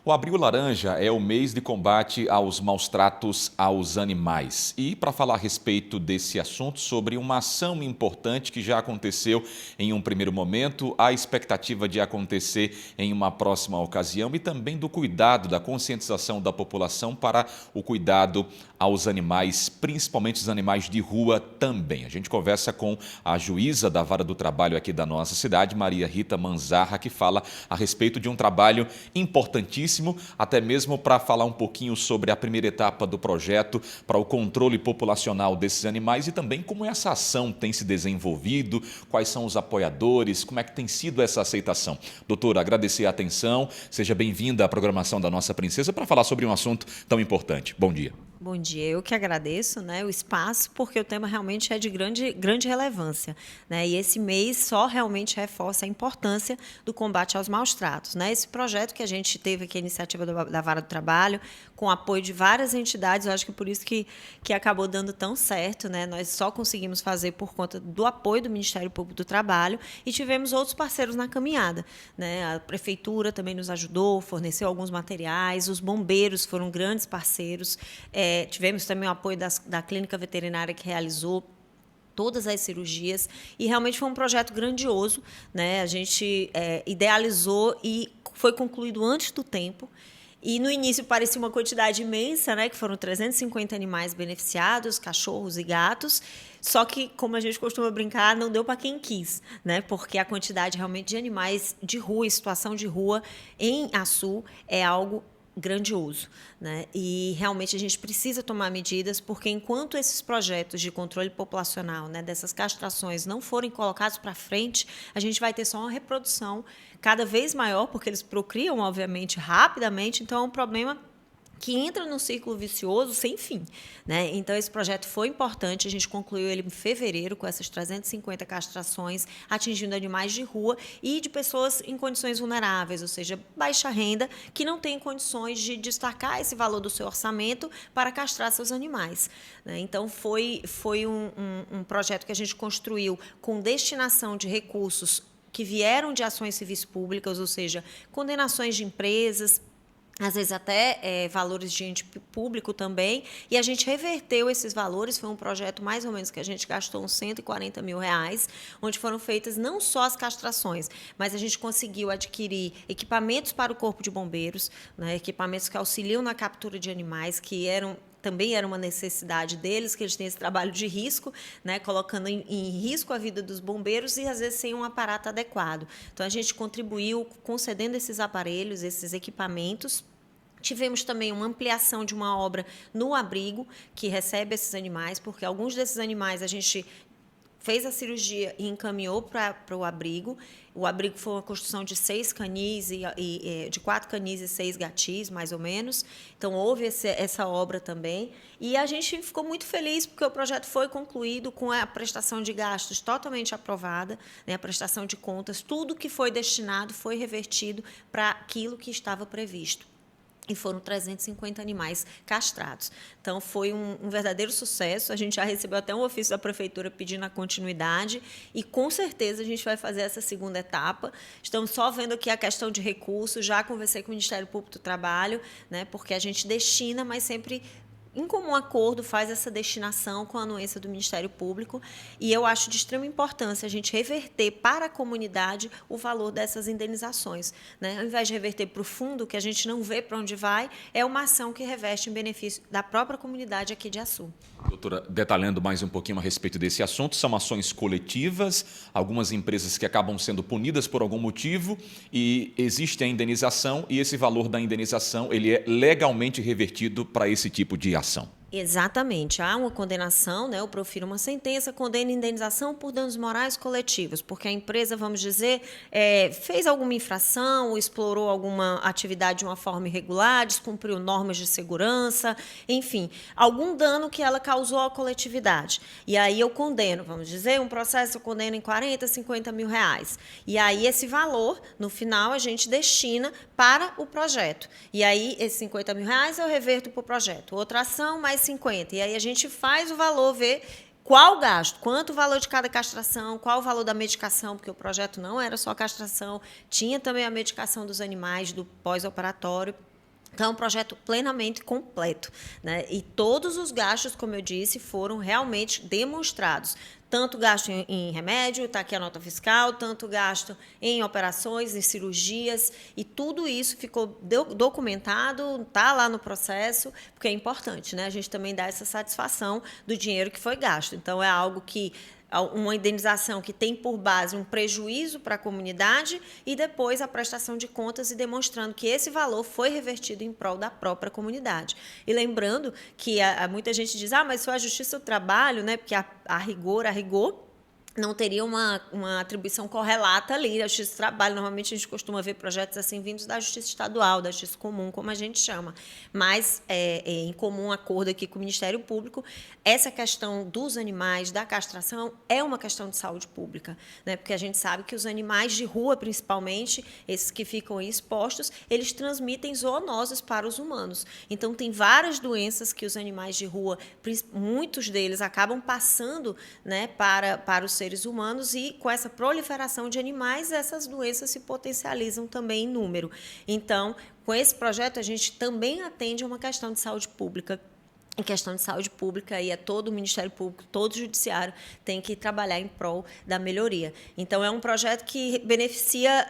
O Abril Laranja é o mês de combate aos maus-tratos aos animais. E para falar a respeito desse assunto, sobre uma ação importante que já aconteceu em um primeiro momento, a expectativa de acontecer em uma próxima ocasião e também do cuidado, da conscientização da população para o cuidado aos animais, principalmente os animais de rua também. A gente conversa com a juíza da Vara do Trabalho aqui da nossa cidade, Maria Rita Manzarra, que fala a respeito de um trabalho importantíssimo, até mesmo para falar um pouquinho sobre a primeira etapa do projeto para o controle populacional desses animais e também como essa ação tem se desenvolvido, quais são os apoiadores, como é que tem sido essa aceitação. Doutora, agradecer a atenção, seja bem-vinda à programação da Nossa Princesa para falar sobre um assunto tão importante. Bom dia. Bom dia, eu que agradeço, o espaço, porque o tema realmente é de grande relevância, E esse mês só realmente reforça a importância do combate aos maus-tratos, Esse projeto que a gente teve aqui, a iniciativa da Vara do Trabalho, com apoio de várias entidades, eu acho que por isso que acabou dando tão certo, Nós só conseguimos fazer por conta do apoio do Ministério Público do Trabalho e tivemos outros parceiros na caminhada, A Prefeitura também nos ajudou, forneceu alguns materiais, os bombeiros foram grandes parceiros. Tivemos também o apoio da clínica veterinária que realizou todas as cirurgias e realmente foi um projeto grandioso, A gente idealizou e foi concluído antes do tempo. E, no início, parecia uma quantidade imensa, que foram 350 animais beneficiados, cachorros e gatos, só que, como a gente costuma brincar, não deu para quem quis, porque a quantidade realmente de animais de rua, situação de rua em Açu é algo grandioso, E realmente a gente precisa tomar medidas, porque enquanto esses projetos de controle populacional, dessas castrações não forem colocados para frente, a gente vai ter só uma reprodução cada vez maior, porque eles procriam, obviamente, rapidamente, então é um problema que entra num círculo vicioso sem fim, Então, esse projeto foi importante, a gente concluiu ele em fevereiro, com essas 350 castrações, atingindo animais de rua e de pessoas em condições vulneráveis, ou seja, baixa renda, que não têm condições de destacar esse valor do seu orçamento para castrar seus animais. Então, foi um projeto que a gente construiu com destinação de recursos que vieram de ações civis públicas, ou seja, condenações de empresas, às vezes até valores de ente público também, e a gente reverteu esses valores. Foi um projeto mais ou menos que a gente gastou uns R$140 mil, onde foram feitas não só as castrações, mas a gente conseguiu adquirir equipamentos para o Corpo de Bombeiros, equipamentos que auxiliam na captura de animais, que também era uma necessidade deles, que eles têm esse trabalho de risco, colocando em risco a vida dos bombeiros e, às vezes, sem um aparato adequado. Então, a gente contribuiu concedendo esses aparelhos, esses equipamentos. Tivemos também uma ampliação de uma obra no abrigo, que recebe esses animais, porque alguns desses animais a gente fez a cirurgia e encaminhou para o abrigo. O abrigo foi uma construção de 6 canis, de 4 canis e 6 gatis, mais ou menos. Então, houve essa obra também. E a gente ficou muito feliz, porque o projeto foi concluído com a prestação de gastos totalmente aprovada, a prestação de contas, tudo que foi destinado foi revertido para aquilo que estava previsto. E foram 350 animais castrados. Então, foi um verdadeiro sucesso. A gente já recebeu até um ofício da Prefeitura pedindo a continuidade e, com certeza, a gente vai fazer essa segunda etapa. Estamos só vendo aqui a questão de recursos. Já conversei com o Ministério Público do Trabalho, porque a gente destina, mas sempre em comum acordo, faz essa destinação com a anuência do Ministério Público, e eu acho de extrema importância a gente reverter para a comunidade o valor dessas indenizações. Ao invés de reverter para o fundo, que a gente não vê para onde vai, é uma ação que reveste em benefício da própria comunidade aqui de Açu. Doutora, detalhando mais um pouquinho a respeito desse assunto, são ações coletivas, algumas empresas que acabam sendo punidas por algum motivo e existe a indenização, e esse valor da indenização ele é legalmente revertido para esse tipo de ação. Exatamente. Há uma condenação, eu profiro uma sentença, condena indenização por danos morais coletivos, porque a empresa, vamos dizer, fez alguma infração, ou explorou alguma atividade de uma forma irregular, descumpriu normas de segurança, enfim, algum dano que ela causou à coletividade. E aí eu condeno, vamos dizer, um processo eu condeno em 40, 50 mil reais. E aí esse valor, no final, a gente destina para o projeto. E aí esses 50 mil reais eu reverto para o projeto. Outra ação, mais 50. E aí a gente faz o valor, vê qual o gasto, quanto o valor de cada castração, qual o valor da medicação, porque o projeto não era só castração, tinha também a medicação dos animais, do pós-operatório. Então, é um projeto plenamente completo, né? E todos os gastos, como eu disse, foram realmente demonstrados. Tanto gasto em remédio, está aqui a nota fiscal, tanto gasto em operações, em cirurgias, e tudo isso ficou documentado, está lá no processo, porque é importante, né? A gente também dá essa satisfação do dinheiro que foi gasto. Então, é algo que uma indenização que tem por base um prejuízo para a comunidade e depois a prestação de contas e demonstrando que esse valor foi revertido em prol da própria comunidade. E lembrando que muita gente diz, mas foi a Justiça do Trabalho, né? Porque a rigor, não teria uma atribuição correlata ali da Justiça do Trabalho. Normalmente, a gente costuma ver projetos assim vindos da Justiça Estadual, da Justiça Comum, como a gente chama. Mas, em comum acordo aqui com o Ministério Público, essa questão dos animais, da castração, é uma questão de saúde pública, né? Porque a gente sabe que os animais de rua, principalmente, esses que ficam expostos, eles transmitem zoonoses para os humanos. Então, tem várias doenças que os animais de rua, muitos deles, acabam passando, né, para os seres humanos, e com essa proliferação de animais, essas doenças se potencializam também em número. Então, com esse projeto, a gente também atende a uma questão de saúde pública. Em questão de saúde pública, e todo o Ministério Público, todo o Judiciário tem que trabalhar em prol da melhoria. Então, é um projeto que beneficia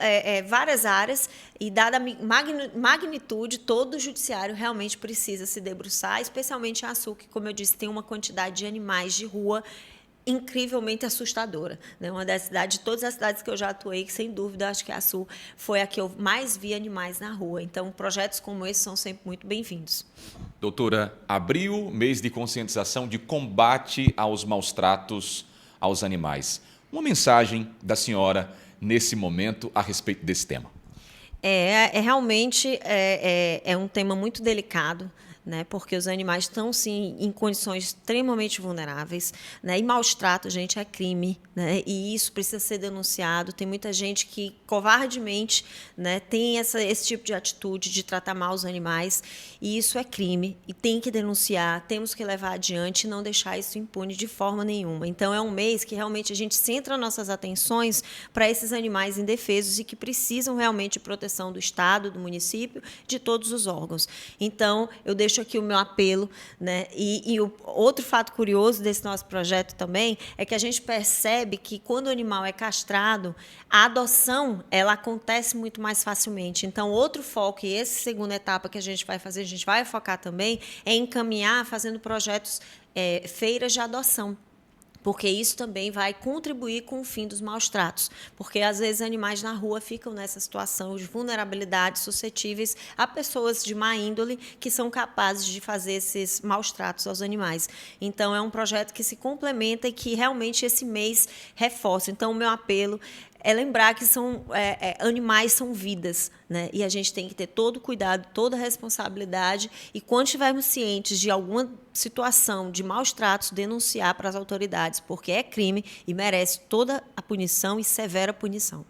várias áreas e, dada a magnitude, todo o Judiciário realmente precisa se debruçar, especialmente a ASU, que, como eu disse, tem uma quantidade de animais de rua incrivelmente assustadora, né? Uma das cidades, de todas as cidades que eu já atuei, que sem dúvida acho que a Sul foi a que eu mais vi animais na rua. Então, projetos como esse são sempre muito bem-vindos. Doutora, abril, mês de conscientização de combate aos maus tratos aos animais. Uma mensagem da senhora nesse momento a respeito desse tema. Realmente um tema muito delicado, né, porque os animais estão, sim, em condições extremamente vulneráveis, né, e maus tratos, gente, é crime, né, e isso precisa ser denunciado. Tem muita gente que, covardemente, né, tem esse tipo de atitude de tratar mal os animais, e isso é crime, e tem que denunciar, temos que levar adiante e não deixar isso impune de forma nenhuma. Então, é um mês que realmente a gente centra nossas atenções para esses animais indefesos e que precisam realmente de proteção do Estado, do município, de todos os órgãos. Então, eu deixo aqui o meu apelo, né? E o outro fato curioso desse nosso projeto também é que a gente percebe que, quando o animal é castrado, a adoção ela acontece muito mais facilmente. Então, outro foco, e essa segunda etapa que a gente vai fazer, a gente vai focar também, é encaminhar fazendo projetos, feiras de adoção, porque isso também vai contribuir com o fim dos maus tratos, porque às vezes animais na rua ficam nessa situação de vulnerabilidade, suscetíveis a pessoas de má índole que são capazes de fazer esses maus tratos aos animais. Então, é um projeto que se complementa e que realmente esse mês reforça. Então, o meu apelo é lembrar que animais são vidas, né? E a gente tem que ter todo o cuidado, toda a responsabilidade, e quando estivermos cientes de alguma situação de maus tratos, denunciar para as autoridades, porque é crime e merece toda a punição e severa punição.